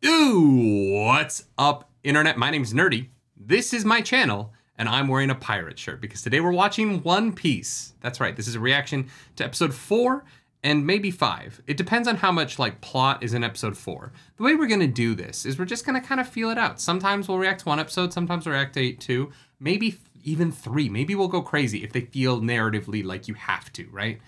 Ooh, what's up, internet? My name's Nerdy. This is my channel, and I'm wearing a pirate shirt because today we're watching One Piece. That's right, this is a reaction to episode 4 and maybe 5. It depends on how much plot is in episode 4. The way we're gonna do this is we're just gonna kind of feel it out. Sometimes we'll react to one episode, sometimes we'll react to 2, maybe even 3. Maybe we'll go crazy if they feel narratively like you have to, right?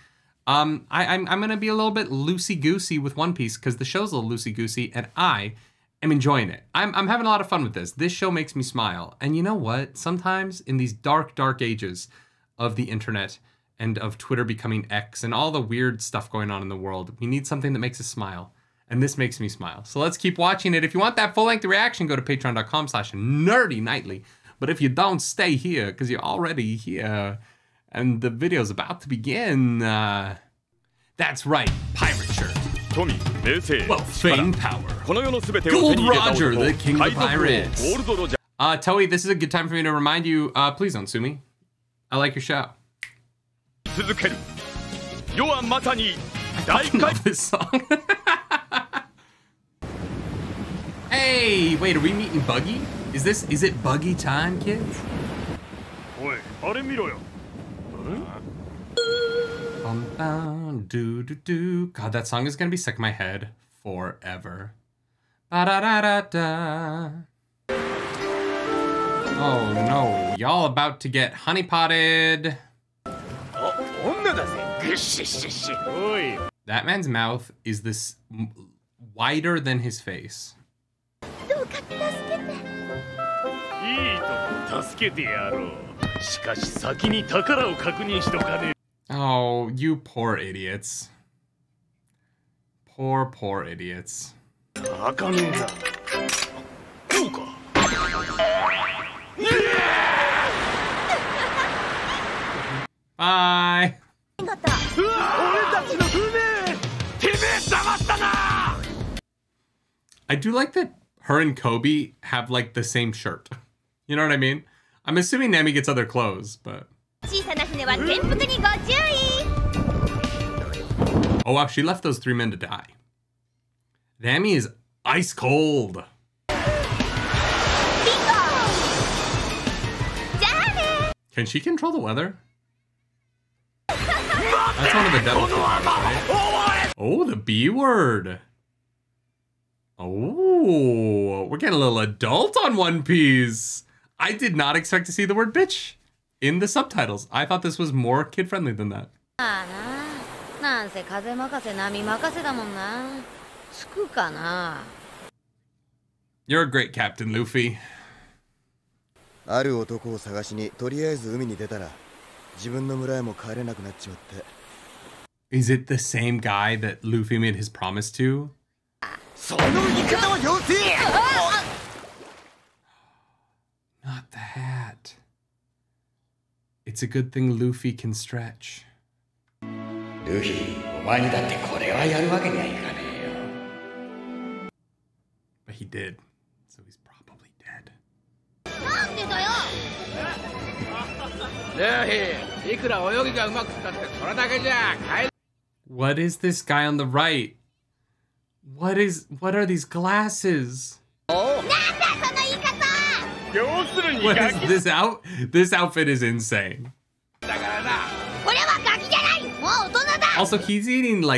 I'm gonna be a little bit loosey-goosey with One Piece because the show's a little loosey-goosey and I am enjoying it. I'm having a lot of fun with this. This show makes me smile. And you know what? Sometimes in these dark, dark ages of the internet and of Twitter becoming X and all the weird stuff going on in the world, we need something that makes us smile. And this makes me smile. So let's keep watching it. If you want that full-length reaction, go to patreon.com/nerdynightly. But if you don't, stay here because you're already here. And the video's about to begin. That's right, pirate shirt. Well, fame, power. Gold Roger, the king of pirates. Toei, this is a good time for me to remind you, please don't sue me. I like your show. I love this song. Hey, wait, are we meeting Buggy? Is it Buggy time, kids? God, that song is gonna be stuck in my head forever. Ba-da-da-da-da. Oh no, y'all about to get honeypotted. That man's mouth is this wider than his face. Oh, you poor idiots. Poor idiots. Bye. I do like that her and Kobe have the same shirt. You know what I mean? I'm assuming Nami gets other clothes, but... Oh wow, she left those 3 men to die. Nami is ice cold. Can she control the weather? That's one of the devil things, right? Oh, the B word. Oh, we're getting a little adult on One Piece. I did not expect to see the word bitch in the subtitles. I thought this was more kid-friendly than that. You're a great captain, Luffy. Is it the same guy that Luffy made his promise to? Not the hat. It's a good thing Luffy can stretch. But he did, so he's probably dead. What is this guy on the right? What are these glasses? What is this outfit is insane. Also, he's eating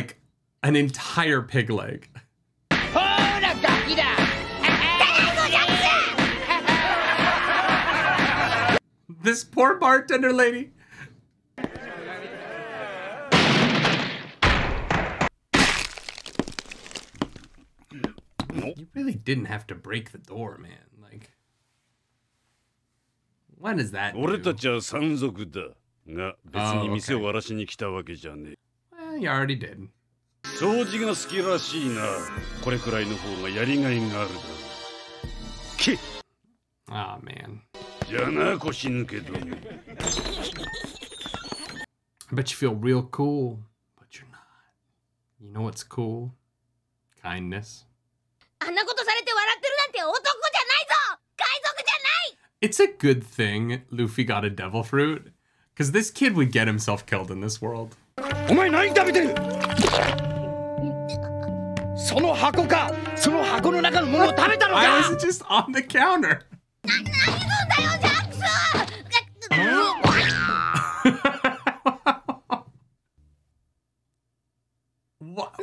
an entire pig leg. This poor bartender lady. You really didn't have to break the door, man. What does that do? Well, you already did. Oh, man. I bet you feel real cool, but you're not. You know what's cool? Kindness. It's a good thing Luffy got a devil fruit, because this kid would get himself killed in this world. Why was it just on the counter? What?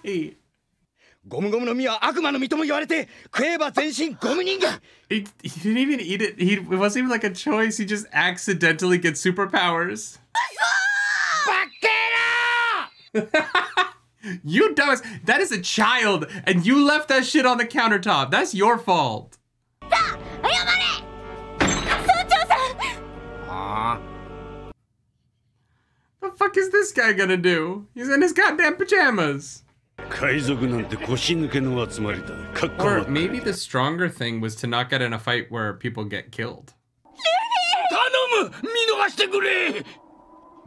Why? ゴムゴムの実は悪魔の実とも言われて、食えば全身ゴム人間。 He didn't even eat it. It wasn't even like a choice. He just accidentally gets superpowers. You dumbass. That is a child, and you left that shit on the countertop. That's your fault. The fuck is this guy gonna do? He's in his goddamn pajamas. Or maybe the stronger thing was to not get in a fight where people get killed.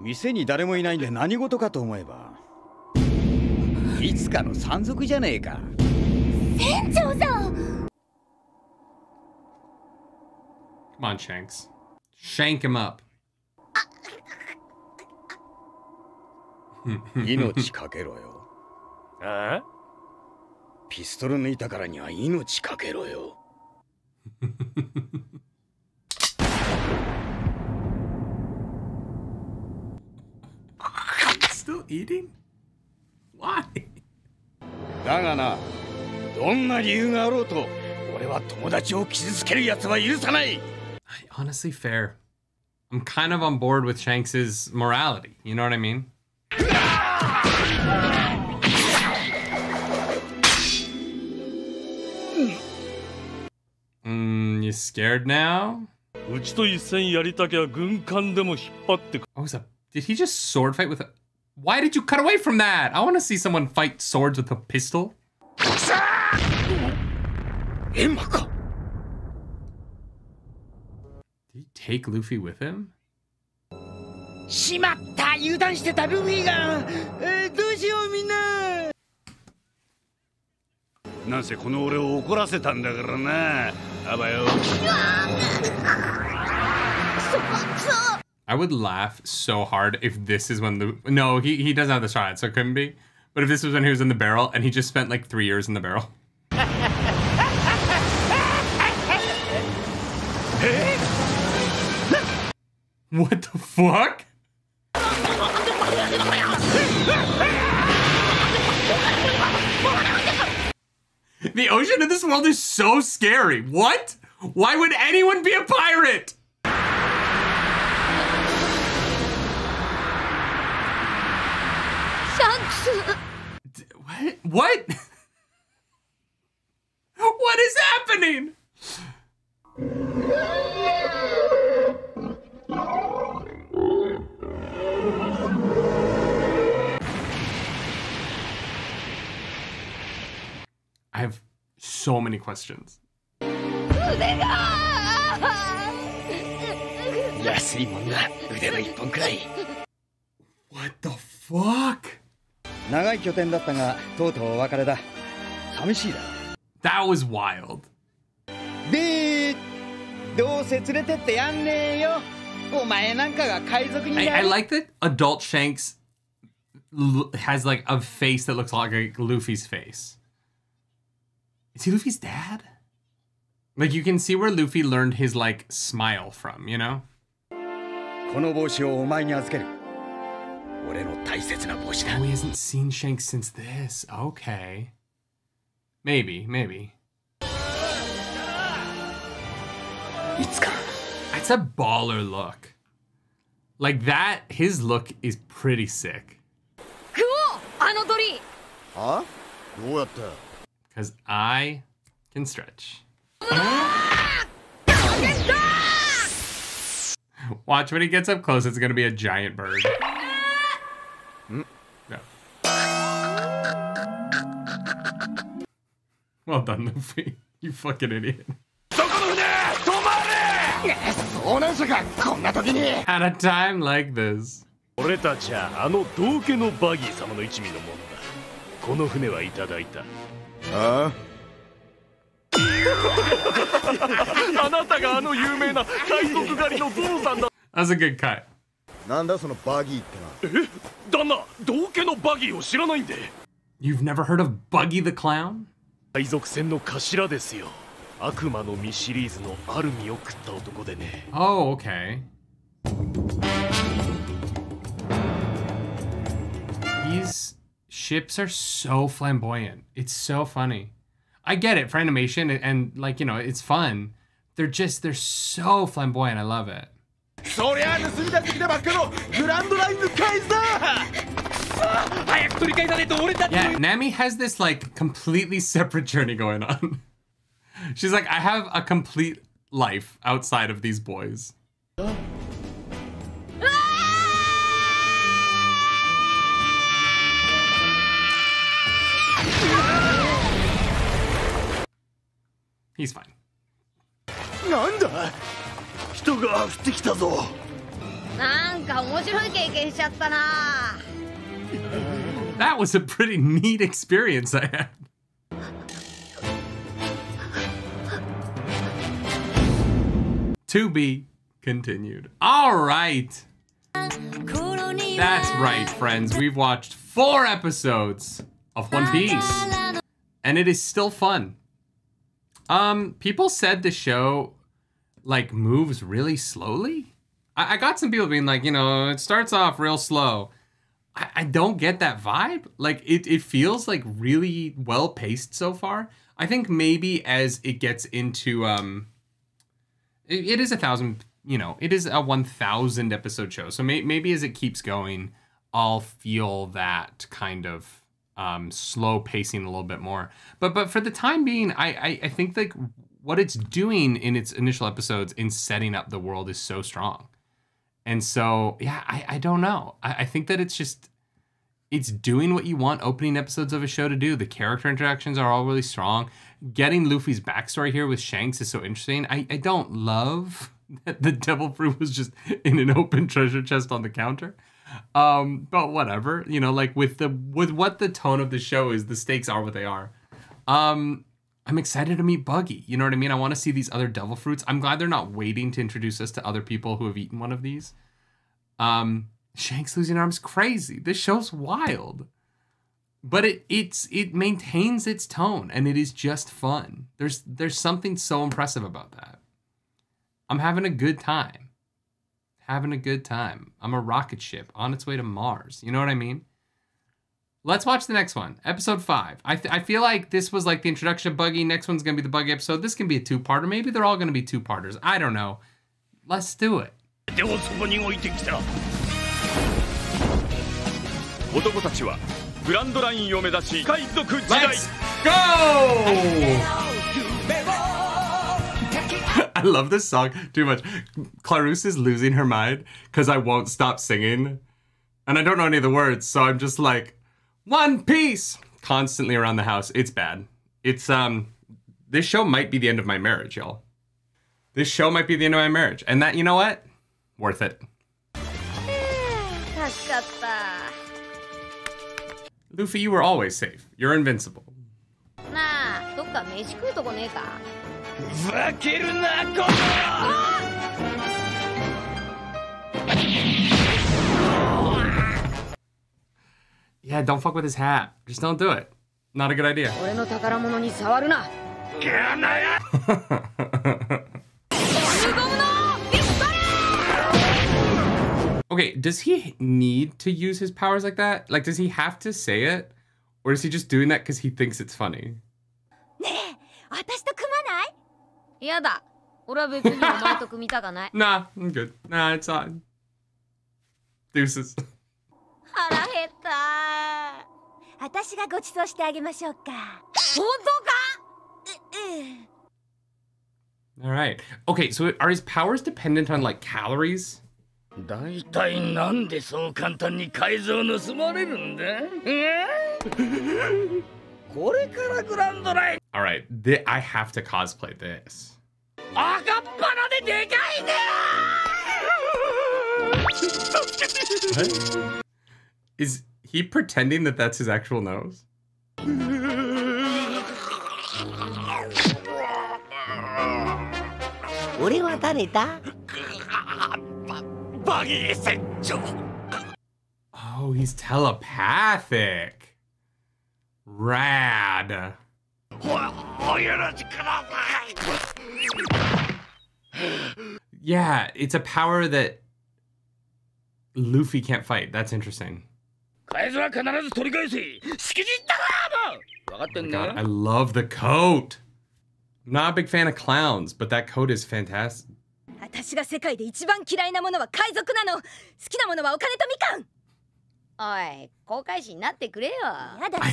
店に誰もいないんで何事かと思えば、いつかの山賊じゃねえか。船長さん。Come on, Shanks. Shank him up. 命かけろよ。ああ？ピストル抜いたからには命かけろよ。Still eating? Why? だがな、どんな理由があろうと、俺は友達を傷つける奴は許さない。Honestly, fair. I'm kind of on board with Shanks's morality. You know what I mean? You scared now? Oh, did he just sword fight with a... Why did you cut away from that? I want to see someone fight swords with a pistol. Did he take Luffy with him? しまった、油断してたルフィが。どうしようみんな。なんせこの俺を怒らせたんだからな。あばよ。I would laugh so hard if this is when the... No, he doesn't have the shot, so it couldn't be. But if this was when he was in the barrel and he just spent like 3 years in the barrel. What the fuck? The ocean in this world is so scary. What? Why would anyone be a pirate? What? What? What is happening? I have so many questions. What the fuck? That was wild. I like that adult Shanks has like a face that looks like Luffy's face. Is he Luffy's dad? Like you can see where Luffy learned his like smile from, you know? Oh, he hasn't seen Shanks since this. Okay. Maybe, maybe. It's a baller look. Like that, his look is pretty sick. Because I can stretch. Watch, when he gets up close, it's gonna be a giant bird. No. Well done, Luffy. You fucking idiot. At a time like this. That's a good cut. なんだそのバギーってな。旦那、道家のバギーを知らないんで。You've never heard of Buggy the Clown? 海賊船の頭ですよ。悪魔の実シリーズのアルミを食った男でね。Oh, okay. These ships are so flamboyant. It's so funny. I get it for animation and like, you know, it's fun. They're so flamboyant. I love it. そりゃ盗み出してきたばっかのグランドラインの返すだ。早く取り返さねえと俺たち。 Yeah, Nami has this like completely separate journey going on. She's like, I have a complete life outside of these boys. He's fine. なんだ人が降ってきたぞ。なんか面白い経験しちゃったな。 That was a pretty neat experience I had. To be continued. All right. That's right, friends. We've watched 4 episodes of One Piece, and it is still fun. People said the show like moves really slowly. I got some people being like, you know, it starts off real slow. I don't get that vibe. Like it feels like really well paced so far. I think maybe as it gets into it is 1,000, you know, it is a 1,000 episode show. So maybe as it keeps going, I'll feel that kind of slow pacing a little bit more. But for the time being, I think like what it's doing in its initial episodes in setting up the world is so strong. And so, yeah, I don't know. I think that it's doing what you want opening episodes of a show to do. The character interactions are all really strong. Getting Luffy's backstory here with Shanks is so interesting. I don't love that the devil fruit was just in an open treasure chest on the counter. But whatever, you know, like with what the tone of the show is, the stakes are what they are. I'm excited to meet Buggy. You know what I mean? I want to see these other devil fruits. I'm glad they're not waiting to introduce us to other people who have eaten one of these. Shanks losing arms crazy. This show's wild. But it maintains its tone and it is just fun. There's something so impressive about that. I'm having a good time. Having a good time. I'm a rocket ship on its way to Mars. You know what I mean? Let's watch the next one. Episode 5. I feel like this was like the introduction of Buggy. Next one's going to be the Buggy episode. This can be a 2-parter. Maybe they're all going to be 2-parters. I don't know. Let's do it. 男たちはグランドラインを目指し海賊時代 Let's go! I love this song too much. Clarisse is losing her mind because I won't stop singing. And I don't know any of the words, so I'm just like, One Piece! Constantly around the house. It's bad. It's, this show might be the end of my marriage, y'all. This show might be the end of my marriage. And that, you know what? Worth it. Luffy, you were always safe. You're invincible. Yeah, don't fuck with his hat. Just don't do it. Not a good idea. Okay, does he need to use his powers like that? Like, does he have to say it? Or is he just doing that because he thinks it's funny? Nah, I'm good. Nah, it's on. Deuces. All right. Okay, so are his powers dependent on, like, calories? 大体なんでそう簡単に改造盗まれるんだ？これからグランドライン。 All right, I have to cosplay this. 赤っ鼻ででかいね。 What? Is he pretending that that's his actual nose? Buggy St. Oh, he's telepathic. Rad. Yeah, it's a power that Luffy can't fight. That's interesting. Oh God, I love the coat. I'm not a big fan of clowns, but that coat is fantastic. I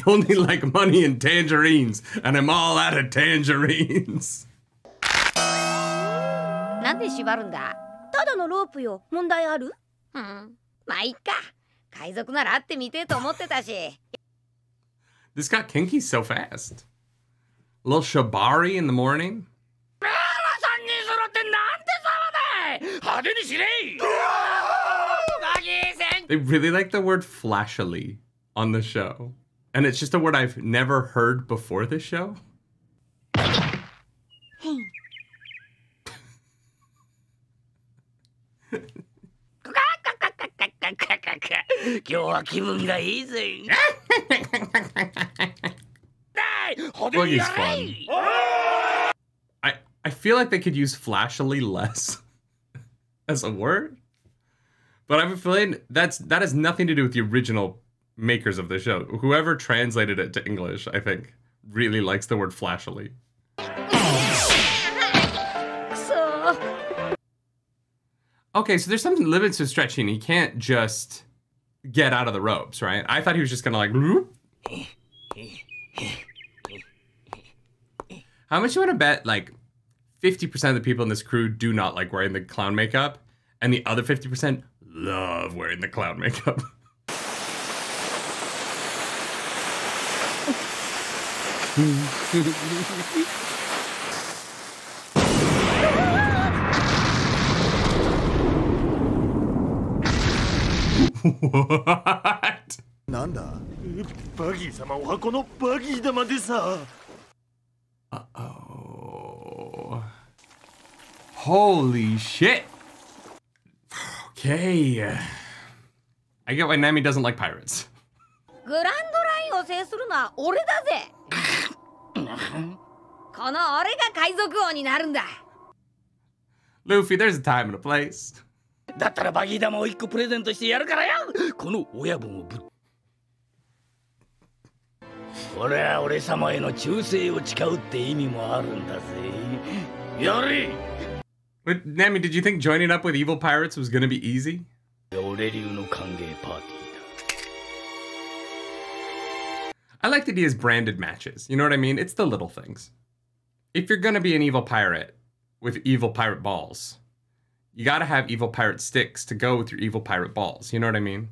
only like money and tangerines, and I'm all out of tangerines. なんで縛るんだ？ただのロープよ。問題ある？まあいいか。海賊なら会ってみてと思ってたし。This got kinky so fast. A little shibari in the morning. They really like the word flashily on the show. And it's just a word I've never heard before this show. Buggy's fun. I feel like they could use flashily less as a word. But I have a feeling that has nothing to do with the original makers of the show. Whoever translated it to English, I think, really likes the word flashily. Okay, so there's some limits to stretching. He can't just get out of the ropes, right? I thought he was just gonna like... How much you want to bet, like, 50% of the people in this crew do not like wearing the clown makeup, and the other 50% love wearing the clown makeup? What? なんだ？バギー様はこのバギー玉でさ。Uh-oh. Holy shit. Okay. I get why Nami doesn't like pirates. グランドラインを制するのは俺だぜ。この俺が海賊王になるんだ。Luffy, there's a time and a place. だったらバギー玉を1個プレゼントしてやるからよ。この親分をぶっ。俺は俺様への忠誠を誓うって意味もあるんだぜ。やれ。But Nami, did you think joining up with evil pirates was gonna be easy? 俺流の歓迎パーティーだ。I like that he has branded matches. You know what I mean? It's the little things. If you're gonna be an evil pirate with evil pirate balls, you gotta have evil pirate sticks to go with your evil pirate balls. You know what I mean?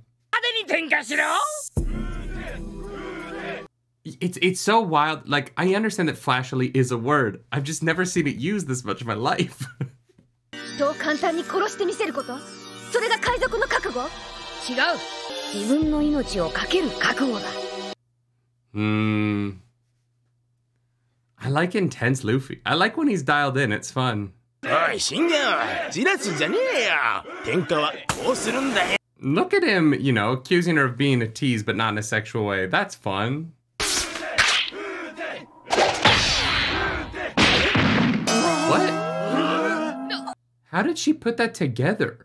It's so wild. Like, I understand that flashily is a word. I've just never seen it used this much in my life. I like intense Luffy. I like when he's dialed in. It's fun. Look at him, you know, accusing her of being a tease, but not in a sexual way. That's fun. What? How did she put that together?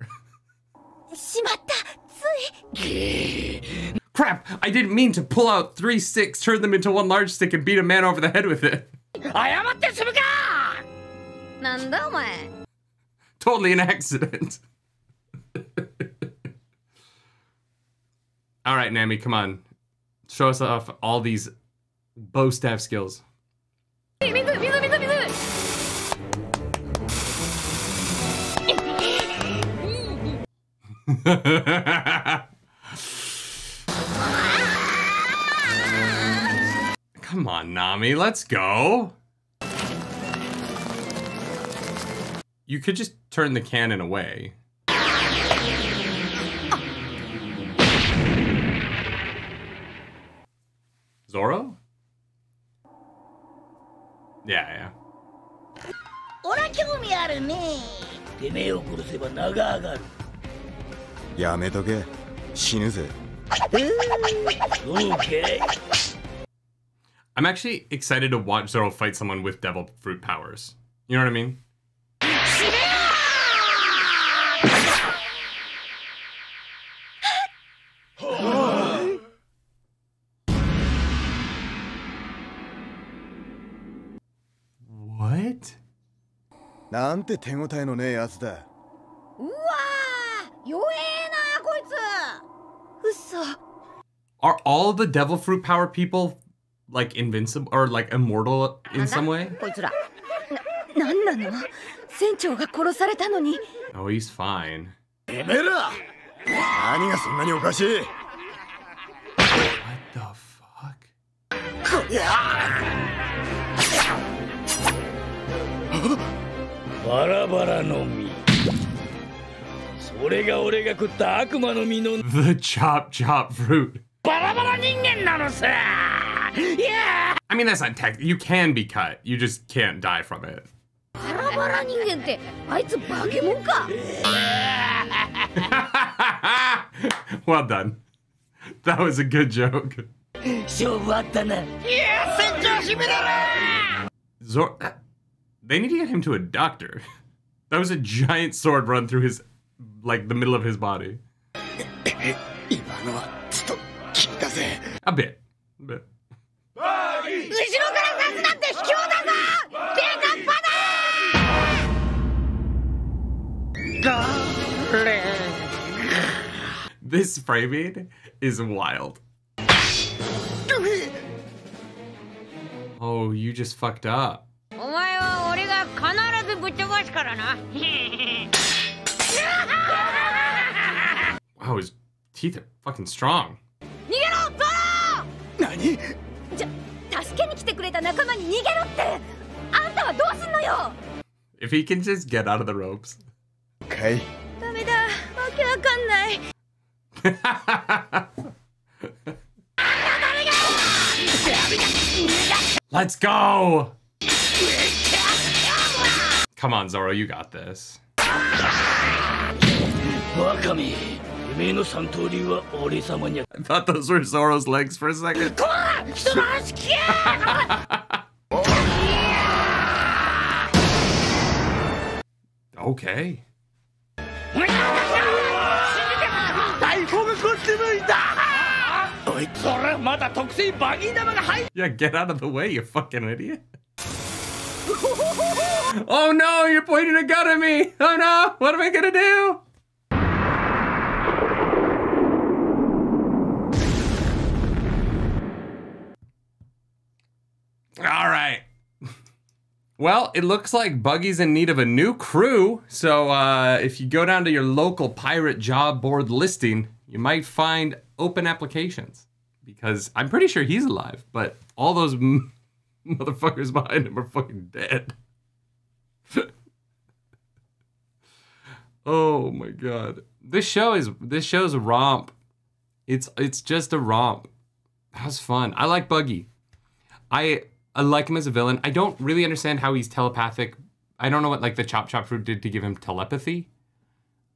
Crap! I didn't mean to pull out 3 sticks, turn them into one large stick, and beat a man over the head with it. Totally an accident. All right, Nami, come on. Show us off all these bow staff skills. Come on, Nami, let's go. You could just turn the cannon away. Zoro? Yeah. やめとけ、死ぬぜ。I'm actually excited to watch Zoro fight someone with devil fruit powers. You know what I mean? What? なんて手応えのねえやつだ。うわー、弱えなこいつ。うっそ。 Are all the devil fruit power people like invincible or like immortal in some way? こいつら。なんなの？船長が殺されたのに。Oh, he's fine. てめえら、何がそんなにおかしい？ What the fuck? こりゃバラバラの実。それが俺が食った悪魔の実の The chop fruit. バラバラ人間なのさ。Yeah! I mean, that's not tech. You can be cut. You just can't die from it. バラバラ人間ってあいつ化け物か。Well done. That was a good joke. 勝負あったな。いや、船長しびれる。 Zoro, they need to get him to a doctor. That was a giant sword run through his, like, the middle of his body. 今のはちょっと聞いたぜ。A bit. 後ろから刺すなんて卑怯だぞ。デカッパだ。 This framing is wild. Oh, you just fucked up. お前は俺が必ずぶっ飛ばすからな。 Wow, his teeth are fucking strong. 逃げろ、ゾロ！何？助けに来てくれた仲間に逃げろって。あんたはどうすんのよ。 If he can just get out of the ropes. かい。ダメだ、わけわかんない。 Let's go! Come on, Zoro, you got this. バカめ、てめえの三刀流は俺様に。 I thought those were Zoro's legs for a second. Okay. 大砲がこっち向いた。おい、それまだ特製バギー玉が入っ。 Yeah, get out of the way, you fucking idiot. Oh no, you're pointing a gun at me! Oh no, what am I gonna do? All right. Well, it looks like Buggy's in need of a new crew, so if you go down to your local pirate job board listing, you might find open applications. Because I'm pretty sure he's alive, but all those motherfuckers behind him are fucking dead. Oh my god. This show's a romp. It's just a romp. That was fun. I like Buggy. I like him as a villain. I don't really understand how he's telepathic. I don't know what like the chop fruit did to give him telepathy.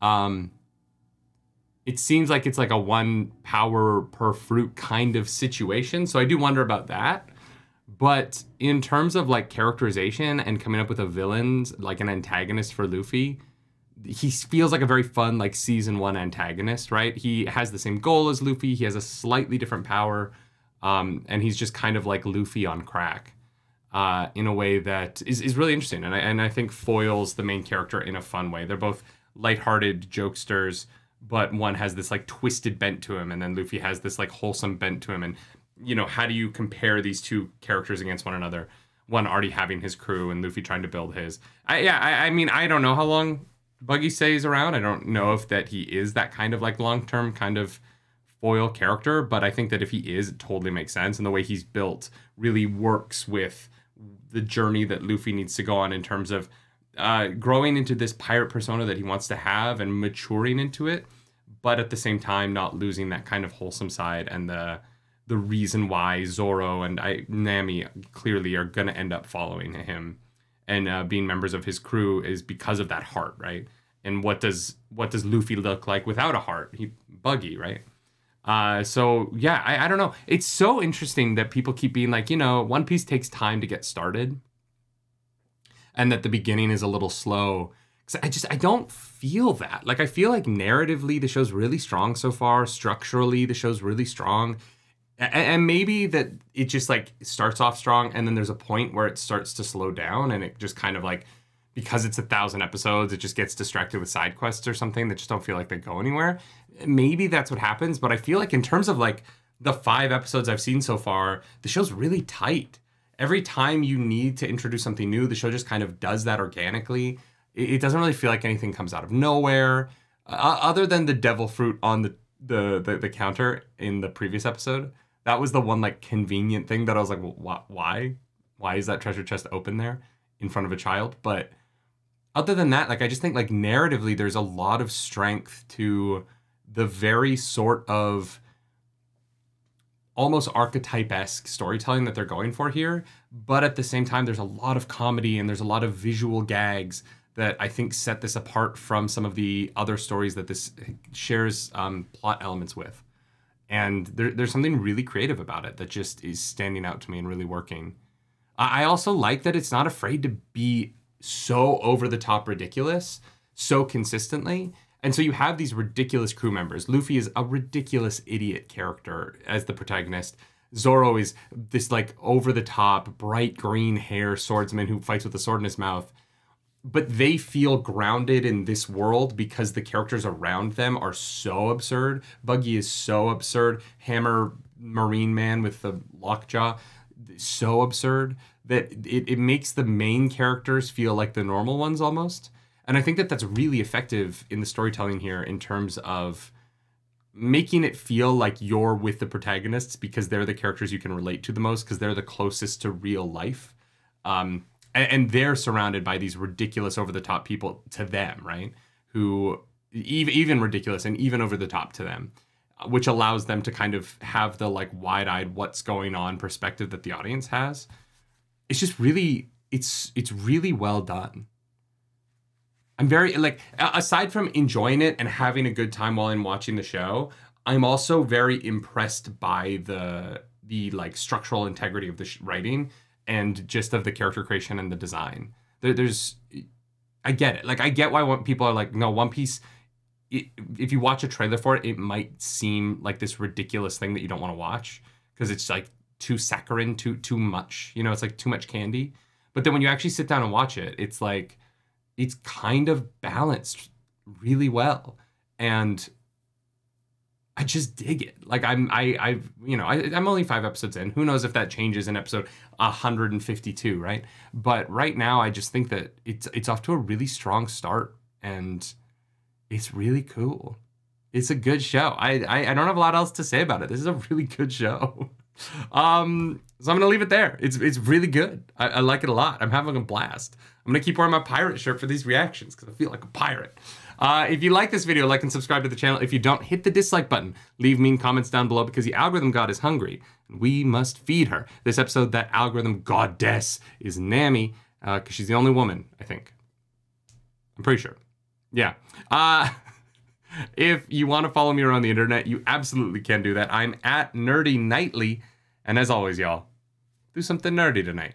It seems like it's like a one power per fruit kind of situation. So I do wonder about that. But in terms of like characterization and coming up with a villain, like an antagonist for Luffy, he feels like a very fun like season 1 antagonist, right? He has the same goal as Luffy. He has a slightly different power. And he's just kind of like Luffy on crack in a way that is really interesting. And I think foils the main character in a fun way. They're both lighthearted jokesters, but one has this like twisted bent to him, and then Luffy has this like wholesome bent to him. And, you know, how do you compare these two characters against one another? One already having his crew and Luffy trying to build his. I mean, I don't know how long Buggy stays around. I don't know if that he is that kind of like long-term kind of foil character, but I think that if he is, it totally makes sense. And the way he's built really works with the journey that Luffy needs to go on in terms of growing into this pirate persona that he wants to have and maturing into it, but at the same time not losing that kind of wholesome side and the reason why Zoro and Nami clearly are going to end up following him and being members of his crew is because of that heart, right? And what does Luffy look like without a heart? Buggy, right? So yeah, I don't know. It's so interesting that people keep being like, One Piece takes time to get started, and that the beginning is a little slow. 'Cause I don't feel that. Like, I feel like narratively the show's really strong so far. Structurally, the show's really strong. And maybe that it just like starts off strong, and then there's a point where it starts to slow down, and it just kind of like, because it's 1,000 episodes, it just gets distracted with side quests or something that just don't feel like they go anywhere. Maybe that's what happens, but I feel like in terms of like the 5 episodes I've seen so far, the show's really tight. Every time you need to introduce something new, the show just kind of does that organically. It doesn't really feel like anything comes out of nowhere, other than the devil fruit on the counter in the previous episode. That was the one like convenient thing that I was like, well, why? Why is that treasure chest open there in front of a child? But other than that, like, I just think like narratively, there's a lot of strength to the very sort of almost archetype-esque storytelling that they're going for here. But at the same time, there's a lot of comedy and there's a lot of visual gags that I think set this apart from some of the other stories that this shares plot elements with. And there's something really creative about it that just is standing out to me and really working. I also like that it's not afraid to be so over-the-top ridiculous so consistently. And so you have these ridiculous crew members. Luffy is a ridiculous idiot character as the protagonist. Zoro is this like over-the-top, bright green hair swordsman who fights with a sword in his mouth. But they feel grounded in this world because the characters around them are so absurd. Buggy is so absurd. Hammer Marine Man with the lockjaw, so absurd that it makes the main characters feel like the normal ones almost. And I think that that's really effective in the storytelling here in terms of making it feel like you're with the protagonists because they're the characters you can relate to the most because they're the closest to real life. And they're surrounded by these ridiculous over-the-top people to them, right? Who, even ridiculous and even over-the-top to them, which allows them to kind of have the like wide-eyed what's going on perspective that the audience has. It's just really, it's really well done. I'm very, like, aside from enjoying it and having a good time while I'm watching the show, I'm also very impressed by the like structural integrity of the writing and just of the character creation and the design. I get it. Like, I get why people are like, no, One Piece, if you watch a trailer for it, it might seem like this ridiculous thing that you don't want to watch because it's like too saccharine, too much. It's like too much candy. But then when you actually sit down and watch it, it's like, it's kind of balanced really well. And I just dig it. Like I'm only 5 episodes in. Who knows if that changes in episode 152, right? But right now, I just think that it's off to a really strong start, and it's really cool. It's a good show. I don't have a lot else to say about it. This is a really good show. So I'm gonna leave it there. It's really good. I like it a lot. I'm having a blast. I'm gonna keep wearing my pirate shirt for these reactions because I feel like a pirate. If you like this video, like and subscribe to the channel. If you don't, hit the dislike button. Leave mean comments down below because the algorithm god is hungry. And we must feed her. This episode, that algorithm goddess is Nami, because she's the only woman, I think. I'm pretty sure. Yeah. If you want to follow me around the internet, you absolutely can do that. I'm at nerdynightly. And as always, y'all, do something nerdy tonight.